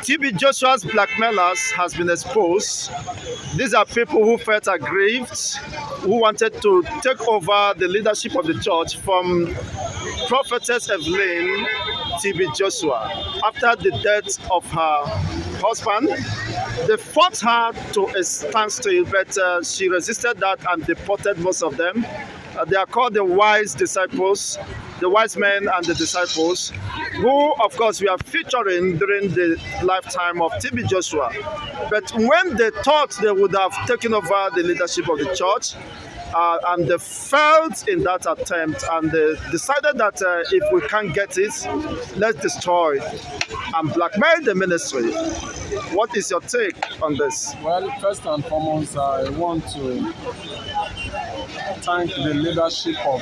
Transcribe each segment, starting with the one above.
TB Joshua's blackmailers has been exposed. These are people who felt aggrieved, who wanted to take over the leadership of the church from Prophetess Evelyn TB Joshua. After the death of her husband, they fought her to a standstill, but she resisted that and deported most of them. They are called the wise disciples, the wise men and the disciples, who, of course, we are featuring during the lifetime of TB Joshua. But when they thought they would have taken over the leadership of the church, and they failed in that attempt, and they decided that if we can't get it, let's destroy and blackmail the ministry. What is your take on this? Well, first and foremost, I want to thank the leadership of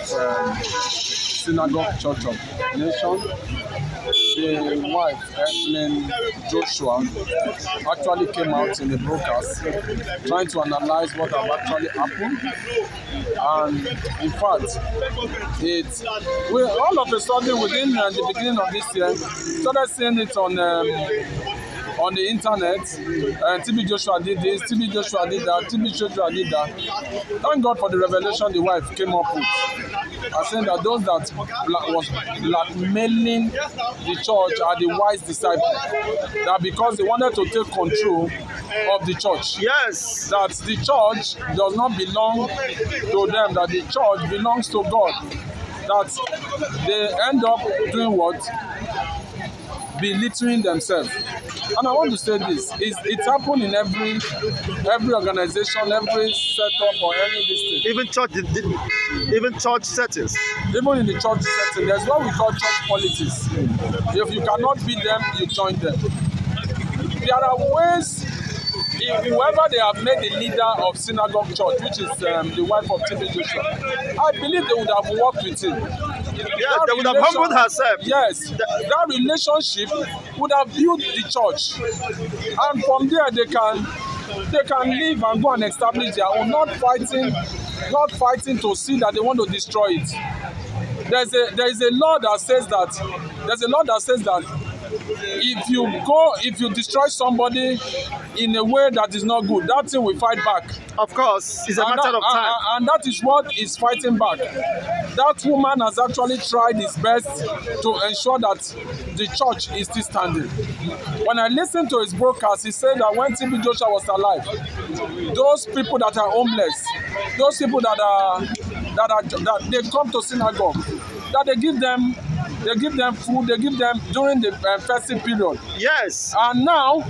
Synagogue Church of Nation. The wife, Evelyn Joshua, actually came out in the broadcast trying to analyze what have actually happened. And in fact, all of a sudden within the beginning of this year, started seeing it on the internet. TB Joshua did this, TB Joshua did that, TB Joshua did that. Thank God for the revelation the wife came up with. I saying that those that was blackmailing the church are the wise disciples. That because they wanted to take control of the church. Yes. That the church does not belong to them, that the church belongs to God. That they end up doing what? Belittling themselves. And I want to say this, it's happened in every organization, every setup or any this thing. Even church settings. Even in the church setting, there's what we call church politics. If you cannot beat them, you join them. There are ways, whoever they have made the leader of Synagogue Church, which is the wife of TB Joshua, I believe they would have worked with him. Yeah, they would have humbled herself. Yes, that relationship would have built the church, and from there they can live and go and establish their own, not fighting to see that they want to destroy it. There is a law that says that if you destroy somebody in a way that is not good, that thing will fight back. Of course, it's a matter of time. And that is what is fighting back. That woman has actually tried his best to ensure that the church is still standing. When I listened to his broadcast, he said that when TB Joshua was alive, those people that are homeless, those people that they come to synagogue, that they give them food, they give them during the festive period. Yes. And now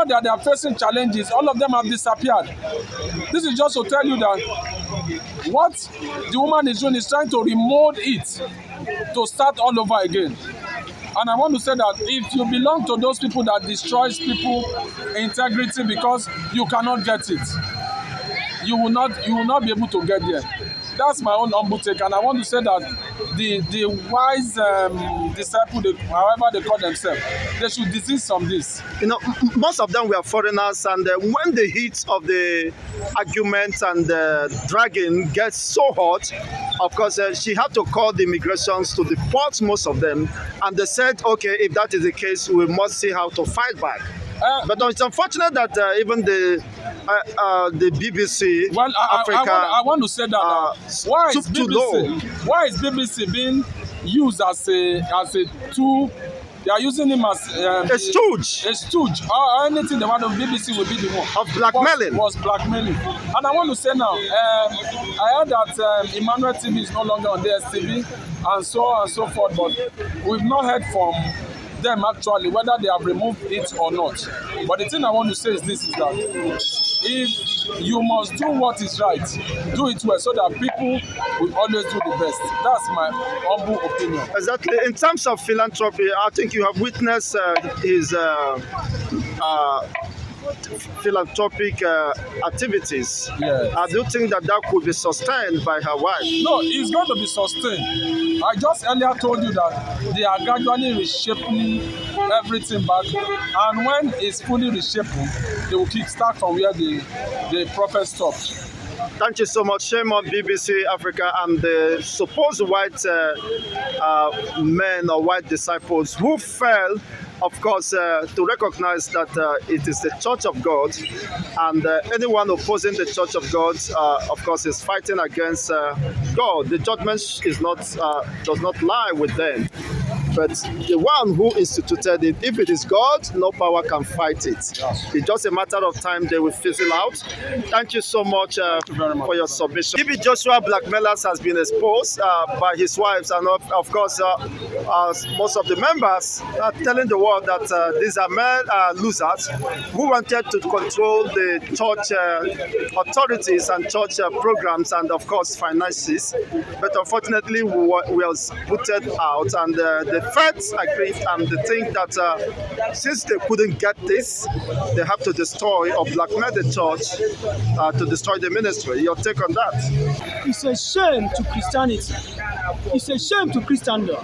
that they are facing challenges, all of them have disappeared. This is just to tell you that what the woman is doing is trying to remold it to start all over again. And I want to say that if you belong to those people that destroys people integrity because you cannot get it, you will not be able to get there. That's my own humble take, and I want to say that the wise disciple, however they call themselves, they should desist from this. You know, most of them were foreigners, and when the heat of the argument and dragging gets so hot, of course, she had to call the immigrations to deport most of them, and they said, okay, if that is the case, we must see how to fight back. But it's unfortunate that even the BBC Africa. I want to say that why is BBC being used as a tool? They are using him as a stooge. Anything they want on BBC will be the one of blackmailing. Was blackmailing. And I want to say now, I heard that Emmanuel TV is no longer on DSTV and so on and so forth, but we've not heard from them actually whether they have removed it or not. But the thing I want to say is this, is that if you must do what is right, do it well so that people will always do the best. That's my humble opinion. Exactly. In terms of philanthropy, I think you have witnessed his philanthropic activities. Yes. I do think that could be sustained by her wife. No, it's going to be sustained. I just earlier told you that they are gradually reshaping everything back, and when it's fully reshaping, they will kickstart from where the prophet stopped. Thank you so much. Shame on BBC Africa and the supposed white men or white disciples who fell of course, to recognize that it is the Church of God, and anyone opposing the Church of God, of course, is fighting against God. The judgment is not does not lie with them, but the one who instituted it, if it is God, no power can fight it. It's just a matter of time they will fizzle out. Thank you so much, for your submission. TB Joshua Blackmailers has been exposed by his wives, and of course, most of the members are telling the world that these are men losers who wanted to control the church authorities and church programs and, of course, finances. But unfortunately, we was booted out, and the feds agreed, and they think that since they couldn't get this, they have to destroy or blackmail the church to destroy the ministry. Your take on that? It's a shame to Christianity. It's a shame to Christendom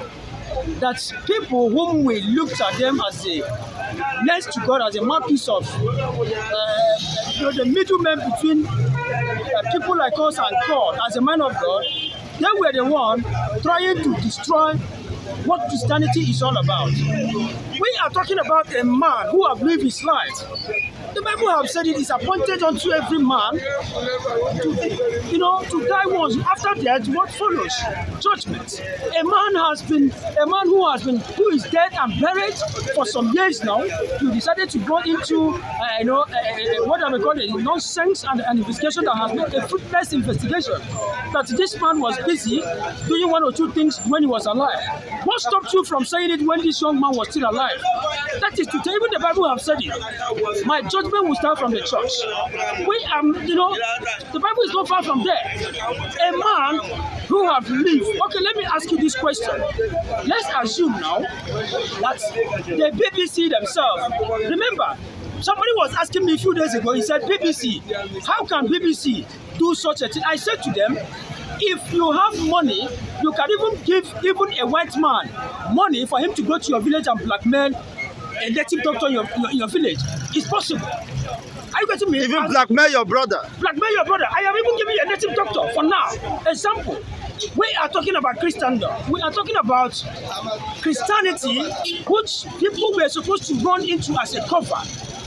that people whom we looked at them as a next to God, as a mouthpiece of the middleman between people like us and God, as a man of God, they were the one trying to destroy what Christianity is all about. We are talking about a man who has lived his life. The Bible has said it is appointed unto every man to die once. After death, what follows? Judgment. A man who is dead and buried for some years now. You decided to go into what I would call a nonsense and an investigation that has been a fruitless investigation. That this man was busy doing one or two things when he was alive. What stopped you from saying it when this young man was still alive? That is to tell you, the Bible have said it. My judgment will start from the church. The Bible is not far from there. A man who have lived. Okay, let me ask you this question. Let's assume now that the BBC themselves, remember, somebody was asking me a few days ago, he said, BBC, how can BBC do such a thing? I said to them, if you have money, you can even give even a white man money for him to go to your village and blackmail a native doctor in your village. It's possible. Are you getting me? Even blackmail your brother. Blackmail your brother. I am even giving you a native doctor for now. Example. We are talking about Christendom. We are talking about Christianity, which people were supposed to run into as a cover.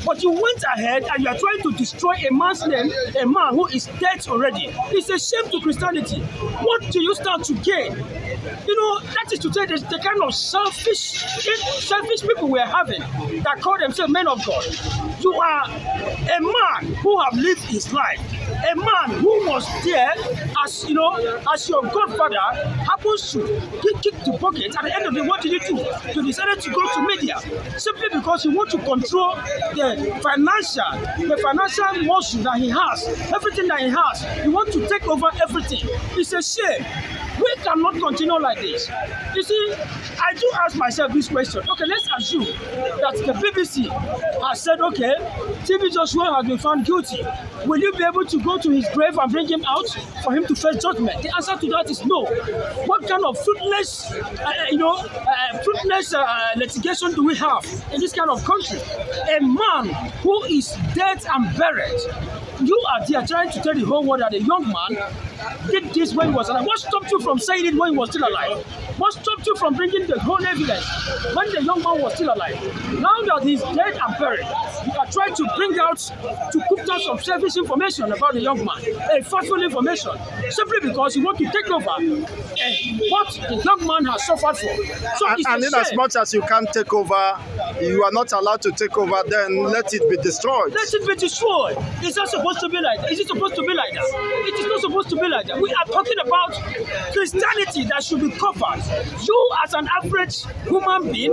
But you went ahead and you are trying to destroy a man's name, a man who is dead already. It's a shame to Christianity. What do you stand to gain? That is to say the kind of selfish people we are having that call themselves men of God. You are a man who have lived his life. A man who was there as your godfather happens to kick the pocket. At the end of the day, what did you do? You decided to go to media simply because you want to control the financial muscle that he has, everything that he has. You want to take over everything. It's a shame. We cannot continue like this. You see, I do ask myself this question. Okay, let's assume that the BBC has said, okay, TB Joshua has been found guilty. Will you be able to go to his grave and bring him out for him to face judgment? The answer to that is no. What kind of fruitless litigation do we have in this kind of country? A man who is dead and buried. You are there trying to tell the whole world that a young man did this when he was alive. What stopped you from saying it when he was still alive? What stopped you from bringing the whole evidence when the young man was still alive? Now that he's dead and buried, you are trying to bring out, to cook down some selfish information about the young man, a falseful information, simply because you want to take over what the young man has suffered for. So and in as much as you can't take over, you are not allowed to take over, then let it be destroyed. Let it be destroyed. Is that supposed to be like that? Is it supposed to be like that? It is not supposed to be like that. We are talking about Christianity that should be covered. You as an average human being,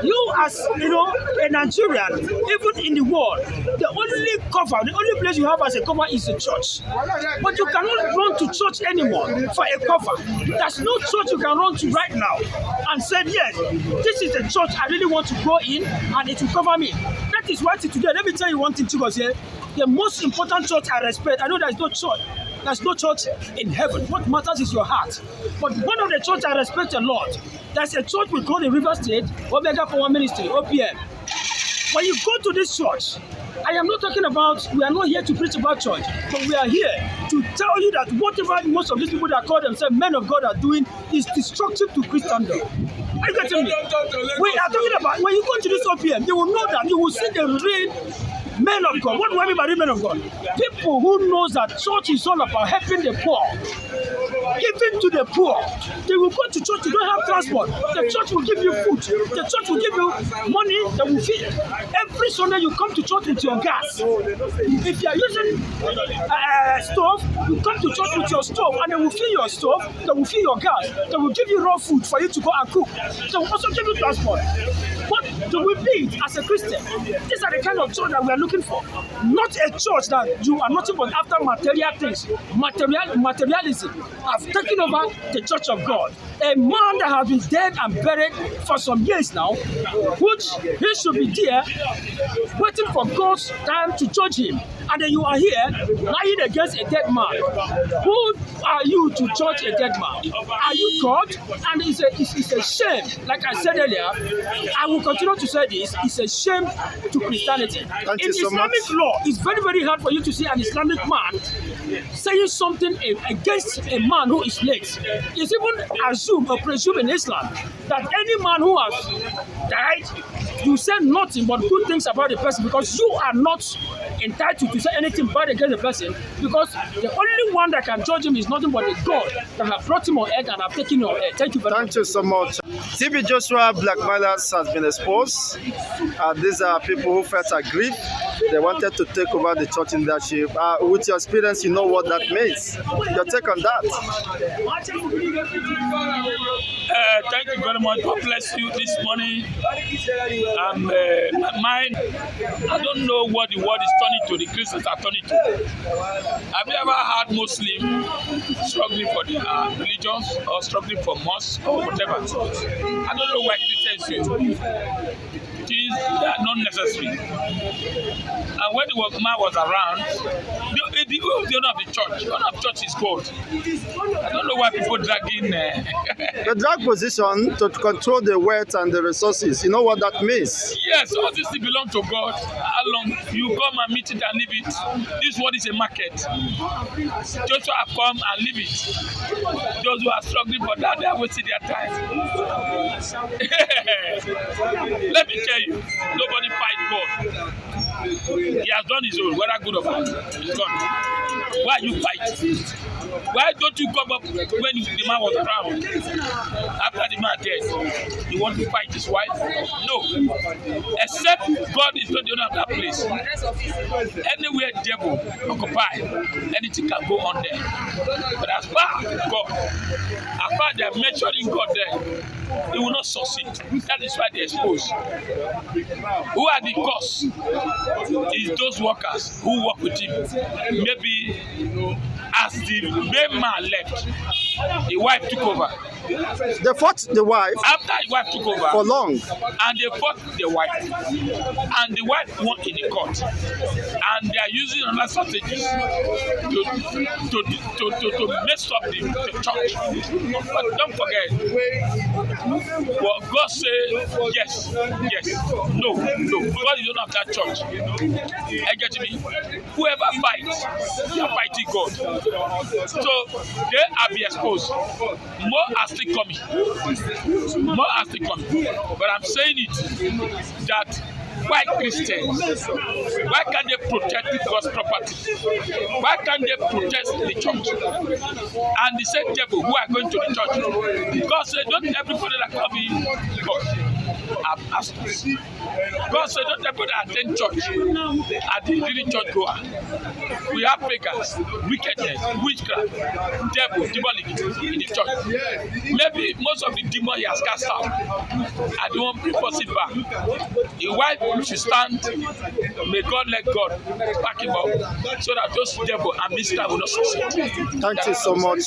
you as a Nigerian, even in the world, the only place you have as a cover is the church. But you cannot run to church anymore for a cover. There's no church you can run to right now and say, yes, this is the church I really want to go in and it will cover me. That is why today, let me tell you one thing, Chigozie. The most important church I respect, I know there is no church. There's no church in heaven. What matters is your heart. But one of the church I respect a lot, there's a church we call in River State, Omega Power Ministry, OPM. When you go to this church, I am not talking about, we are not here to preach about church, but we are here to tell you that whatever most of these people that call themselves men of God are doing is destructive to Christendom. Are you getting me? We are talking about, when you go to this OPM, you will know that you will see the real men of God. What do I mean by real men of God? People who knows that church is all about helping the poor, giving to the poor. They will go to church, you don't have transport. The church will give you food. The church will give you money that will feed. Every Sunday you come to church with your gas. If you are using stove, you come to church with your stove and they will fill your stove, they will fill your gas, they will give you raw food for you to go and cook. They will also give you transport. What do we need as a Christian? These are the kind of church that we are looking for. Not a church that you are nothing but after material things. Materialism have taken over the church of God. A man that has been dead and buried for some years now, which he should be there waiting for God's time to judge him. And then you are here lying against a dead man. Who are you to judge a dead man? Are you God? And it's a shame. Like I said earlier, I will continue to say this. It's a shame to Christianity. In Islamic law, it's very, very hard for you to see an Islamic man saying something against a man who is late. It's even assumed or presumed in Islam that any man who has died, you say nothing but good things about the person because you are not entitled to say anything bad against the person, because the only one that can judge him is nothing but the God that have brought him on earth and have taken your head. Thank you very much. Thank you so much. TB Joshua Blackmailers has been exposed. These are people who felt aggrieved. They wanted to take over the church leadership. With your experience, you know what that means. Your take on that? Thank you very much. God bless you this morning. My mind, I don't know what the world is turning to, the Christians are turning to. Have you ever had Muslims struggling for their religions or struggling for mosques or whatever? I don't know why Christians do things that are not necessary. And when the man was around, the owner of the church, the owner of the church is God. I don't know why people dragging. The drag position to control the wealth and the resources. You know what that means? Yes, all this things belong to God. How long you come and meet it and leave it? This world is a market. Joshua have come and leave it. Those who are struggling for that, they are wasting their time. Let me tell you, nobody fight God. He has done his own, whether good or bad. He's gone. Why are you fighting? Why don't you come up when the man was around? After the man dead, you want to fight his wife? No. Except God is not the owner of that place. Anywhere devil occupy, anything can go on there. But as far as God, as far as they are mentioning God there, they will not succeed. That is why they are exposed. Who are the cause? Is those workers who work with him. Maybe as the main man left, the wife took over. They fought the wife. After the wife took over for long, and they fought the wife, and the wife won in the court, and they are using another strategies to mess up the church. But don't forget, well, God say yes, no. God is not of that church. I get me. Whoever fights, they are fighting God. So they are be exposed. More are still coming. But I'm saying it that why Christians? Why can't they protect God's property? Why can't they protect the church? And the same devil who are going to the church, God said, don't everybody that come in God are pastors. God said, don't everybody attend church at the really church goer. We have pagans, wickedness, witchcraft, devil, demonic in the church. Maybe most of the demons he has cast out, I don't want people sit back. The wife should stand. May God let God back him up so that those devil and minister will not succeed. Thank you so much.